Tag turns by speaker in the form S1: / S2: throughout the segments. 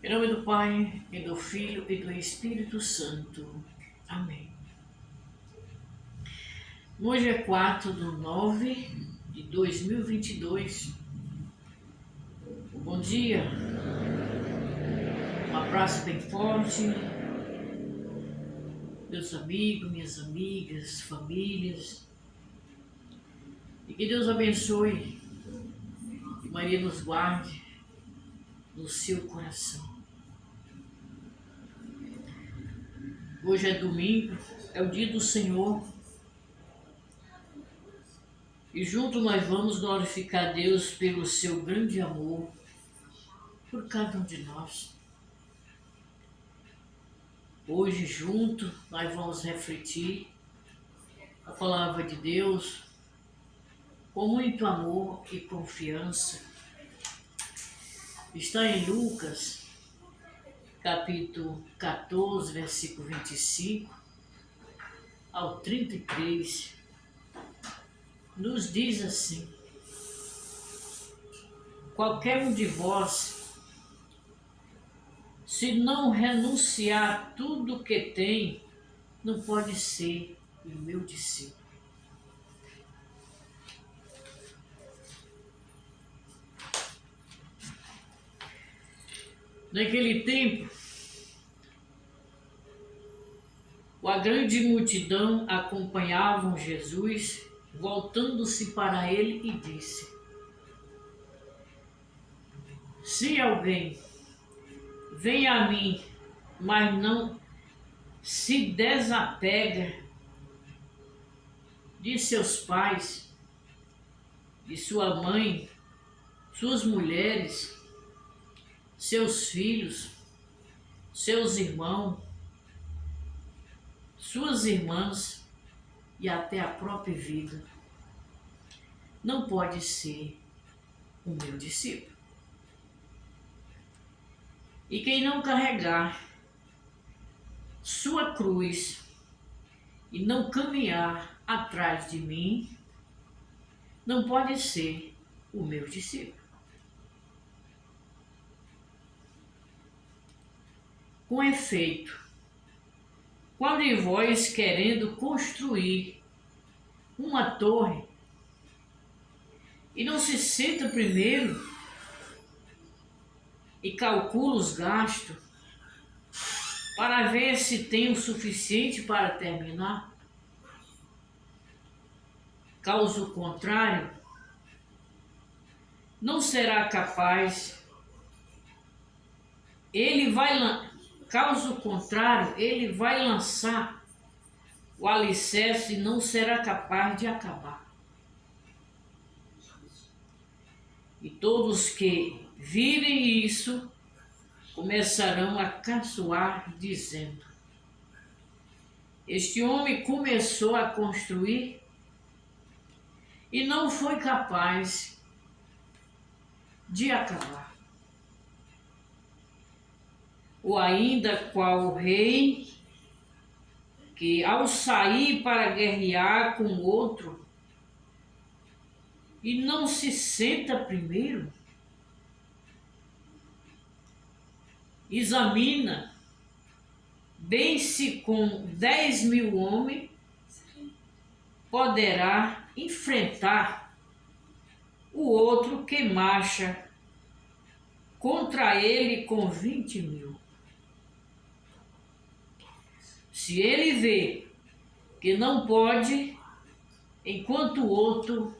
S1: Em nome do Pai, e do Filho e do Espírito Santo. Amém. Hoje é 4/9/2022. Bom dia. Um abraço bem forte. Meus amigos, minhas amigas, famílias. E que Deus abençoe. Que Maria nos guarde no seu coração. Hoje é domingo, é o dia do Senhor. E junto nós vamos glorificar Deus pelo seu grande amor por cada um de nós. Hoje junto nós vamos refletir a palavra de Deus com muito amor e confiança. Está em Lucas, capítulo 14, versículo 25 ao 33, nos diz assim: qualquer um de vós, se não renunciar a tudo que tem, não pode ser o meu discípulo. Naquele tempo, a grande multidão acompanhava Jesus, voltando-se para ele e disse: se alguém vem a mim, mas não se desapega de seus pais, de sua mãe, suas mulheres, seus filhos, seus irmãos, suas irmãs e até a própria vida, não pode ser o meu discípulo. E quem não carregar sua cruz e não caminhar atrás de mim, não pode ser o meu discípulo. Com efeito, qual de vós, querendo construir uma torre, e não se senta primeiro e calcula os gastos para ver se tem o suficiente para terminar? Caso contrário, não será capaz. Caso contrário, ele vai lançar o alicerce e não será capaz de acabar. E todos que virem isso começarão a caçoar, dizendo: este homem começou a construir e não foi capaz de acabar. Ou ainda qual rei que, ao sair para guerrear com outro, e não se senta primeiro, examina bem se com 10.000 homens poderá enfrentar o outro que marcha contra ele com 20.000. Se ele vê que não pode, enquanto o outro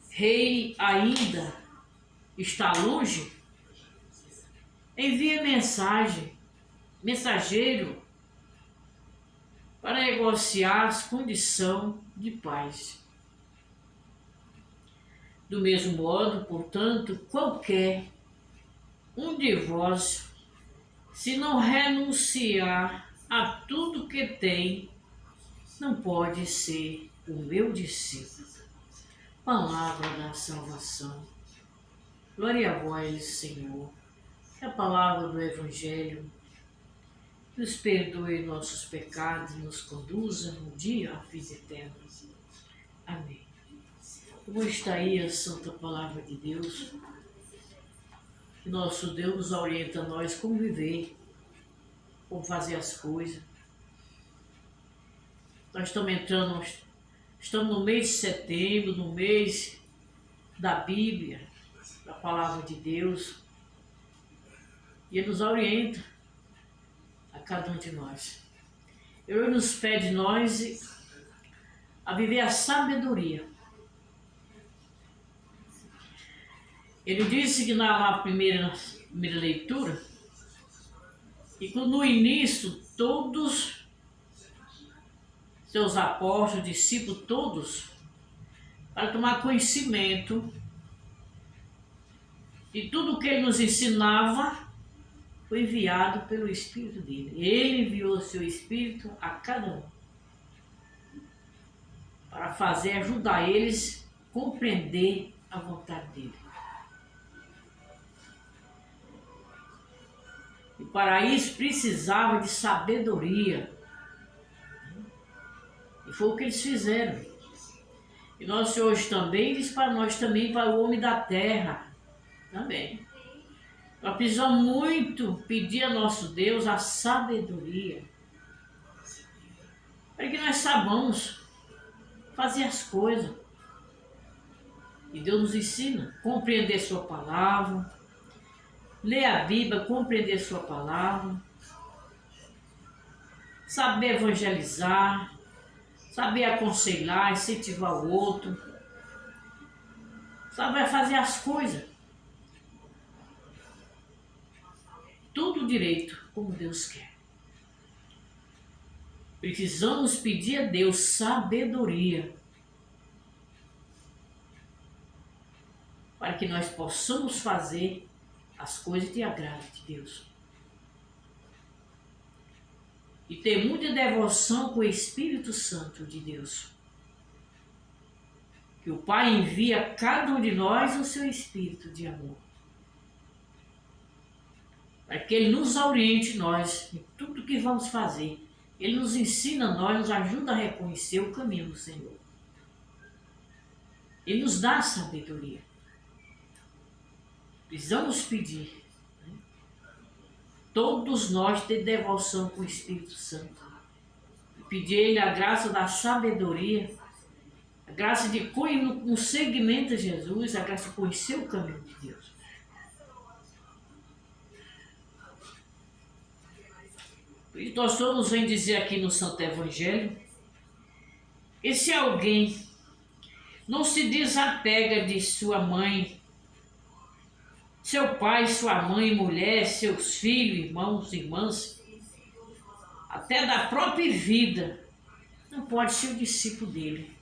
S1: rei ainda está longe, envia mensageiro para negociar as condições de paz. Do mesmo modo, portanto, qualquer um de vós, se não renunciar a tudo que tem, não pode ser o meu discípulo. Palavra da salvação. Glória a vós, Senhor. Que a palavra do Evangelho nos perdoe nossos pecados, nos conduza no dia à vida eterna. Amém. Como está aí a santa palavra de Deus? E nosso Deus nos orienta a nós como viver, como fazer as coisas. Nós estamos no mês de setembro, no mês da Bíblia, da Palavra de Deus. E Ele nos orienta a cada um de nós. Ele nos pede nós a viver a sabedoria. Ele disse que na primeira leitura, e que no início todos seus apóstolos, discípulos, todos, para tomar conhecimento de tudo que ele nos ensinava, foi enviado pelo Espírito dele. Ele enviou o seu Espírito a cada um para ajudar eles a compreender a vontade dele. E para isso precisava de sabedoria. E foi o que eles fizeram. E nosso hoje também diz para nós também, para o homem da terra também. Nós precisamos muito pedir a nosso Deus a sabedoria, para que nós saibamos fazer as coisas. E Deus nos ensina a compreender sua palavra, ler a Bíblia, compreender sua palavra, saber evangelizar, saber aconselhar, incentivar o outro, saber fazer as coisas. Tudo direito, como Deus quer. Precisamos pedir a Deus sabedoria para que nós possamos fazer as coisas que agradam de Deus. E ter muita devoção com o Espírito Santo de Deus. Que o Pai envia a cada um de nós o seu Espírito de amor. Para que Ele nos oriente nós em tudo que vamos fazer. Ele nos ensina a nós, nos ajuda a reconhecer o caminho do Senhor. Ele nos dá sabedoria. Precisamos pedir. Todos nós ter devoção com o Espírito Santo. Pedir a Ele a graça da sabedoria, a graça de no seguimento a Jesus, a graça de conhecer o caminho de Deus. E nós todos vem dizer aqui no Santo Evangelho, que se alguém não se desapega de sua mãe, seu pai, sua mãe, mulher, seus filhos, irmãos, irmãs, até da própria vida, não pode ser o discípulo dele.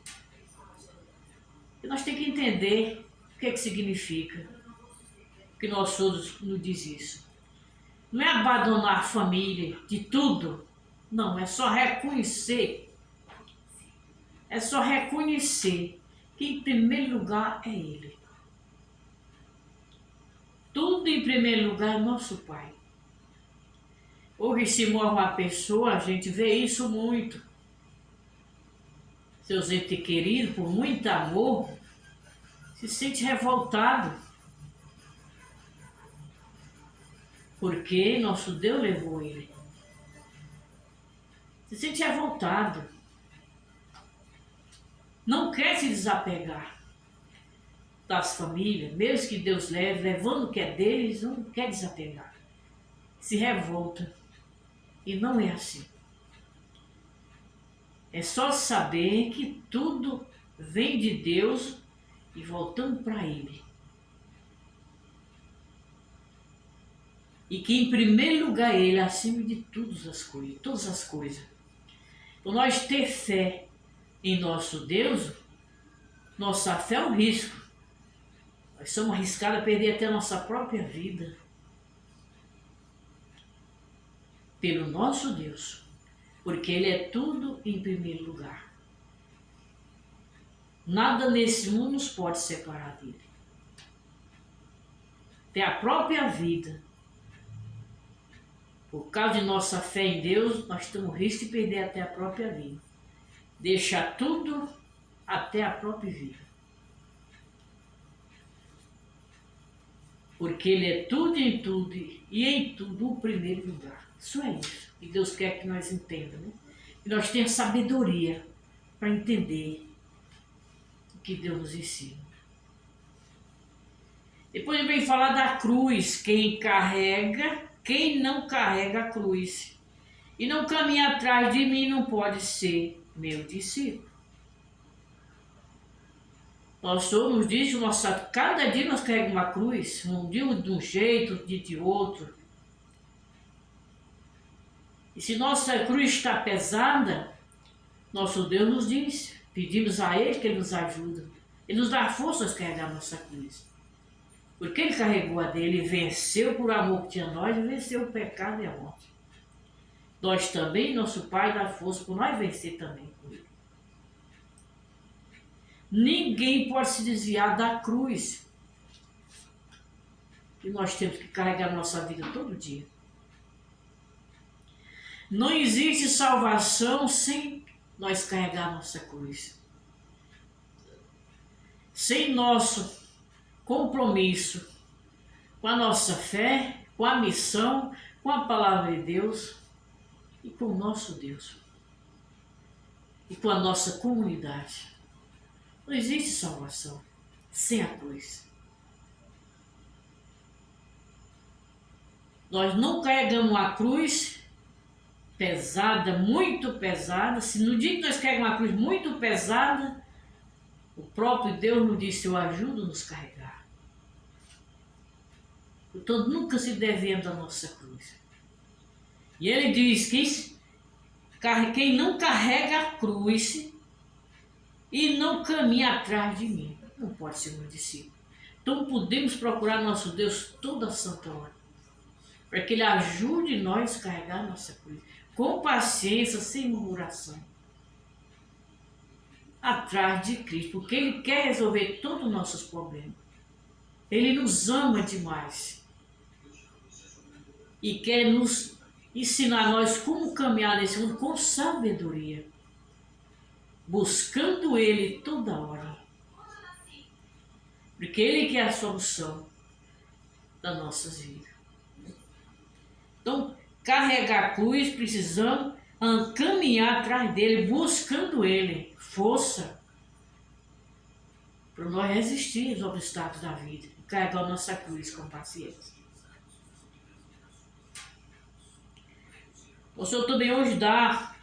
S1: E nós temos que entender o que significa, que nós todos nos diz isso. Não é abandonar a família de tudo, não, é só reconhecer. É só reconhecer que em primeiro lugar é Ele. Tudo em primeiro lugar é nosso Pai. Hoje se morre uma pessoa, a gente vê isso muito. Seus entes queridos, por muito amor, se sente revoltado. Porque nosso Deus levou ele. Se sente revoltado. Não quer se desapegar das famílias, mesmo que Deus leve, levando o que é deles, não quer desapegar. Se revolta. E não é assim. É só saber que tudo vem de Deus e voltando para Ele. E que em primeiro lugar Ele é acima de todas as coisas. Então nós ter fé em nosso Deus, nossa fé é um risco. Nós somos arriscados a perder até a nossa própria vida. Pelo nosso Deus. Porque Ele é tudo em primeiro lugar. Nada nesse mundo nos pode separar dele. Até a própria vida. Por causa de nossa fé em Deus, nós temos risco de perder até a própria vida. Deixar tudo até a própria vida. porque Ele é tudo em tudo e em tudo o primeiro lugar. Isso é isso. E Deus quer que nós entendamos, né? Que nós tenhamos sabedoria para entender o que Deus nos ensina. Depois ele vem falar da cruz. Quem não carrega a cruz e não caminha atrás de mim não pode ser meu discípulo. Nós somos disso, cada dia nós carregamos uma cruz, um dia de um jeito, outro dia de outro. E se nossa cruz está pesada, nosso Deus nos diz, pedimos a Ele que Ele nos ajude. Ele nos dá forças a carregar a nossa cruz. Porque Ele carregou a dele e venceu por amor que tinha nós, e venceu o pecado e a morte. Nós também, nosso Pai dá força por nós vencer também com Ele. Ninguém pode se desviar da cruz. E nós temos que carregar a nossa vida todo dia. Não existe salvação sem nós carregar a nossa cruz. Sem nosso compromisso com a nossa fé, com a missão, com a palavra de Deus e com o nosso Deus. E com a nossa comunidade. Não existe salvação sem a cruz. Nós não carregamos a cruz pesada, muito pesada. Se no dia que nós carregamos uma cruz muito pesada, o próprio Deus nos disse: eu ajudo a nos carregar. Então nunca se devendo a nossa cruz. E ele diz que quem não carrega a cruz e não caminha atrás de mim não pode ser meu discípulo. Então podemos procurar nosso Deus toda santa hora, para que Ele ajude nós a carregar a nossa cruz, com paciência, sem murmuração, atrás de Cristo, porque Ele quer resolver todos os nossos problemas. Ele nos ama demais e quer nos ensinar a nós como caminhar nesse mundo com sabedoria, buscando Ele toda hora, porque Ele quer a solução das nossas vidas. Então, carregar a cruz, precisamos caminhar atrás dele, buscando ele, força, para nós resistir aos obstáculos da vida e carregar a nossa cruz com paciência. O Senhor também hoje dá,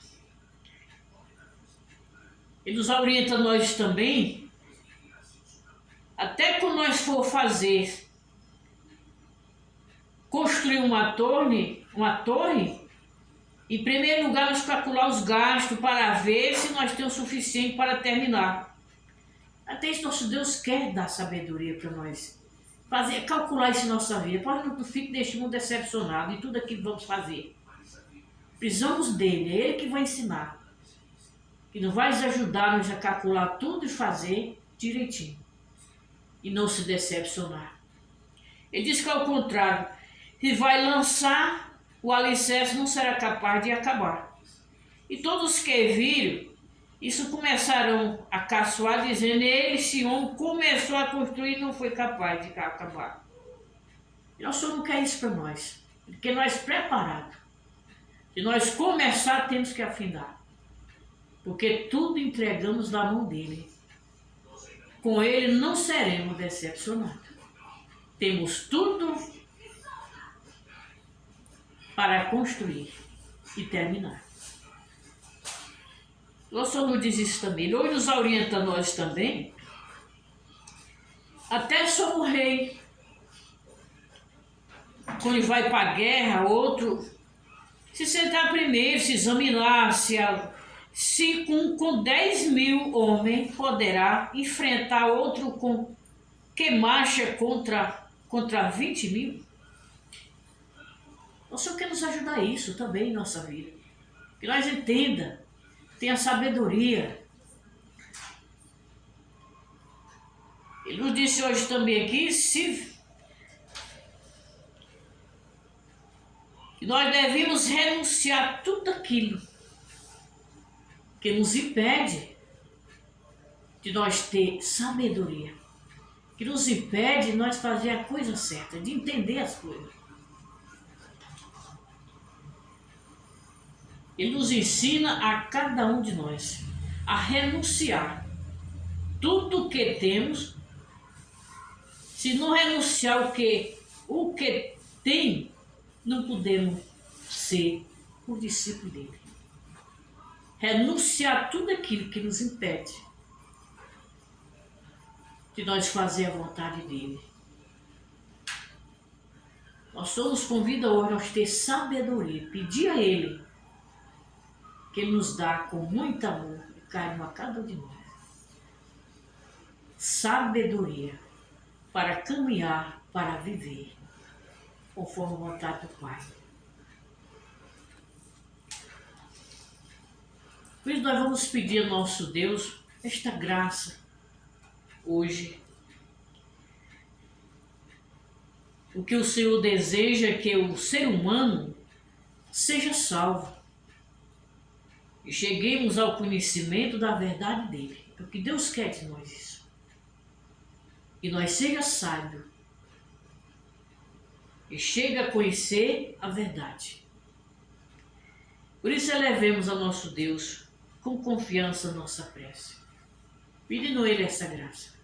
S1: Ele nos orienta nós também, até quando nós for construir uma torre, em primeiro lugar nós calcular os gastos para ver se nós temos o suficiente para terminar. Até isso nosso Deus quer dar sabedoria para nós. Calcular isso em nossa vida, para que não fique deste mundo decepcionado em tudo aquilo que vamos fazer. Precisamos dele, é ele que vai ensinar. Que não vai nos ajudar a calcular tudo e fazer direitinho. E não se decepcionar. Ele diz que ao contrário, se vai lançar, o alicerce não será capaz de acabar. E todos que viram, isso começaram a caçoar, dizendo: esse homem começou a construir e não foi capaz de acabar. E nós só não quer isso para nós, porque nós preparados. Se nós começar, temos que afinar, porque tudo entregamos na mão dele. Com ele não seremos decepcionados. Temos tudo para construir e terminar. O Senhor nos diz isso também. Ele hoje nos orienta a nós também. Até somos rei. Quando ele vai para a guerra, outro se sentar primeiro, se examinar, se com 10 mil homens poderá enfrentar outro que marcha contra 20 mil. O Senhor quer nos ajudar a isso também em nossa vida. Que nós entenda, tenha sabedoria. Ele nos disse hoje também aqui, que nós devemos renunciar a tudo aquilo que nos impede de nós ter sabedoria. que nos impede de nós fazer a coisa certa, de entender as coisas. Ele nos ensina a cada um de nós a renunciar tudo o que temos. Se não renunciar o que tem, não podemos ser o discípulo dele. Renunciar tudo aquilo que nos impede de nós fazer a vontade dele. Nós só nos convida hoje a ter sabedoria, pedir a ele que ele nos dá com muito amor e carinho a cada um de nós. Sabedoria para caminhar, para viver, conforme a vontade do Pai. Por isso nós vamos pedir ao nosso Deus esta graça hoje. O que o Senhor deseja é que o ser humano seja salvo e cheguemos ao conhecimento da verdade dele. É o que Deus quer de nós isso. E nós seja sábio e chega a conhecer a verdade. Por isso elevemos ao nosso Deus com confiança a nossa prece, pedindo a ele essa graça.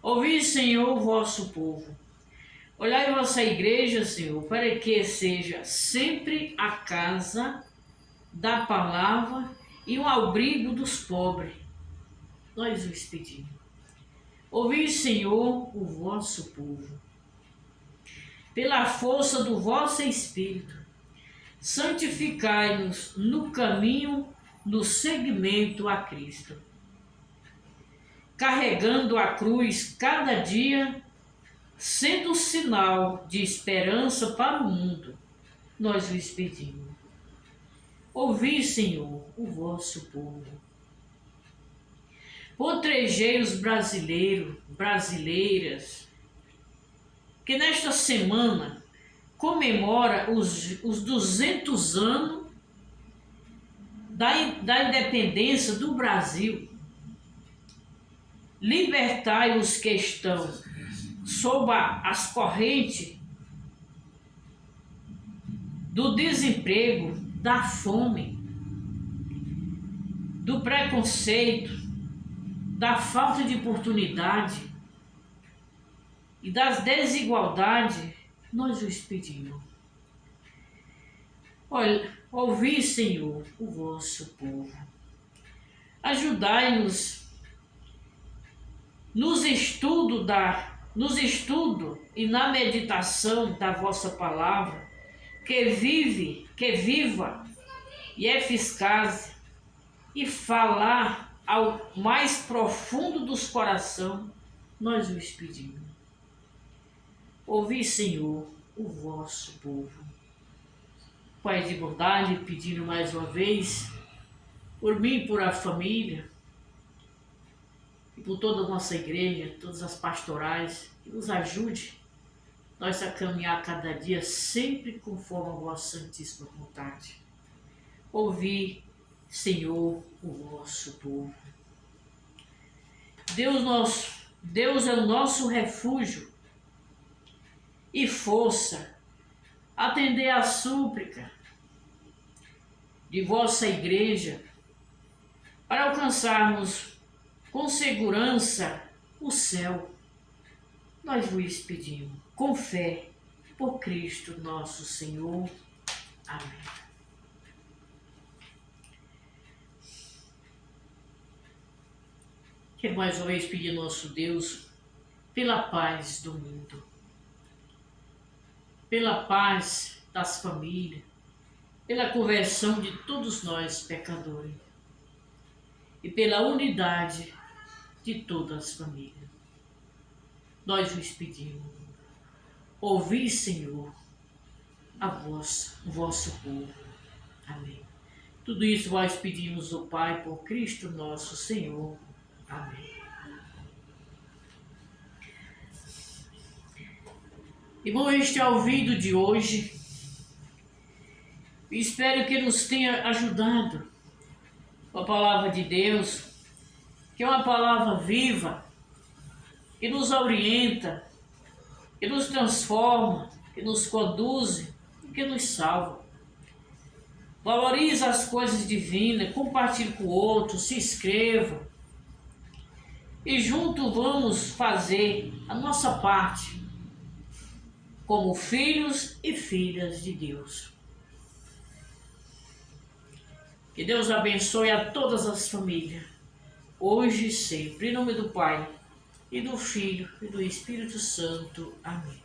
S1: Ouvi, Senhor, o vosso povo. Olhai a vossa igreja, Senhor, para que seja sempre a casa da palavra e o abrigo dos pobres. Nós os pedimos. Ouvi, Senhor, o vosso povo. Pela força do vosso Espírito, santificai-nos no caminho do seguimento a Cristo. Carregando a cruz cada dia, sendo sinal de esperança para o mundo, nós lhes pedimos. Ouvi, Senhor, o vosso povo. Protegei os brasileiras, que nesta semana comemora os 200 anos da independência do Brasil. Libertai os que estão sob as correntes do desemprego, da fome, do preconceito, da falta de oportunidade e das desigualdades, nós os pedimos. Olha, ouvi, Senhor, o vosso povo. Ajudai-nos nos estudos e na meditação da vossa palavra, que viva e eficaz, e falar ao mais profundo dos corações, nós os pedimos. Ouvi, Senhor, o vosso povo. Pai de bondade, pedindo mais uma vez, por mim, por a família, e por toda a nossa igreja, todas as pastorais, que nos ajude nós a caminhar cada dia sempre conforme a vossa santíssima vontade. Ouvi, Senhor, o vosso povo. Deus é o nosso refúgio e força. Atender à súplica de vossa igreja para alcançarmos com segurança o céu. Nós vos pedimos, com fé, por Cristo nosso Senhor. Amém. Quero mais uma vez pedir ao nosso Deus pela paz do mundo, pela paz das famílias, pela conversão de todos nós pecadores e pela unidade de todas as famílias. Nós vos pedimos, ouvi, Senhor, o vosso povo. Amém. Tudo isso nós pedimos ao Pai por Cristo nosso Senhor. Amém. E bom, este é o vídeo de hoje. Espero que nos tenha ajudado com a palavra de Deus, que é uma palavra viva, que nos orienta, que nos transforma, que nos conduz e que nos salva. Valorize as coisas divinas, compartilhe com o outro, se inscreva. E junto vamos fazer a nossa parte como filhos e filhas de Deus. Que Deus abençoe a todas as famílias, hoje e sempre. Em nome do Pai, e do Filho, e do Espírito Santo. Amém.